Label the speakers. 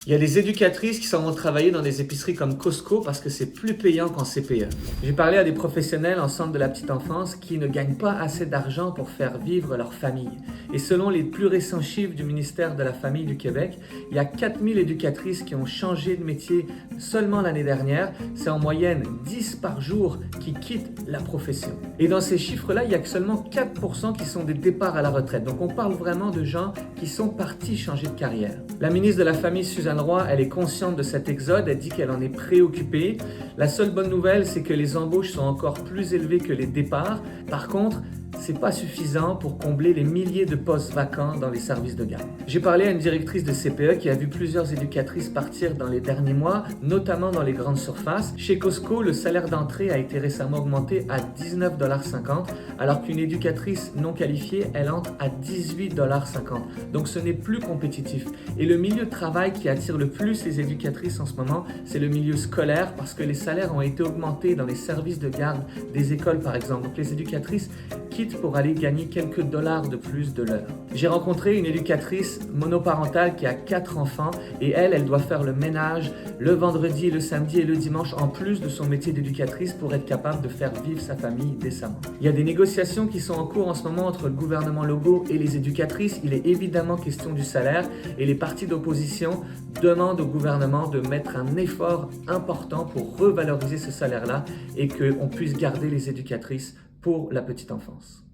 Speaker 1: Il y a des éducatrices qui s'en vont travailler dans des épiceries comme Costco parce que c'est plus payant qu'en CPE. J'ai parlé à des professionnels en centre de la petite enfance qui ne gagnent pas assez d'argent pour faire vivre leur famille. Et selon les plus récents chiffres du ministère de la Famille du Québec, il y a 4000 éducatrices qui ont changé de métier seulement l'année dernière. C'est en moyenne 10 par jour qui quittent la profession. Et dans ces chiffres-là, il n'y a que seulement 4% qui sont des départs à la retraite. Donc on parle vraiment de gens qui sont partis changer de carrière. La ministre de la Famille, Suzanne Roy, elle est consciente de cet exode, elle dit qu'elle en est préoccupée. La seule bonne nouvelle, c'est que les embauches sont encore plus élevées que les départs. Par contre, c'est pas suffisant pour combler les milliers de postes vacants dans les services de garde. J'ai parlé à une directrice de CPE qui a vu plusieurs éducatrices partir dans les derniers mois, notamment dans les grandes surfaces. Chez Costco, le salaire d'entrée a été récemment augmenté à 19,50 $, alors qu'une éducatrice non qualifiée, elle entre à 18,50 $. Donc ce n'est plus compétitif. Et le milieu de travail qui attire le plus les éducatrices en ce moment, c'est le milieu scolaire parce que les salaires ont été augmentés dans les services de garde des écoles par exemple. Donc les éducatrices quittent pour aller gagner quelques dollars de plus de l'heure. J'ai rencontré une éducatrice monoparentale qui a 4 enfants et elle doit faire le ménage le vendredi, le samedi et le dimanche en plus de son métier d'éducatrice pour être capable de faire vivre sa famille décemment. Il y a des négociations qui sont en cours en ce moment entre le gouvernement Legault et les éducatrices. Il est évidemment question du salaire et les partis d'opposition demandent au gouvernement de mettre un effort important pour revaloriser ce salaire-là et qu'on puisse garder les éducatrices pour la petite enfance.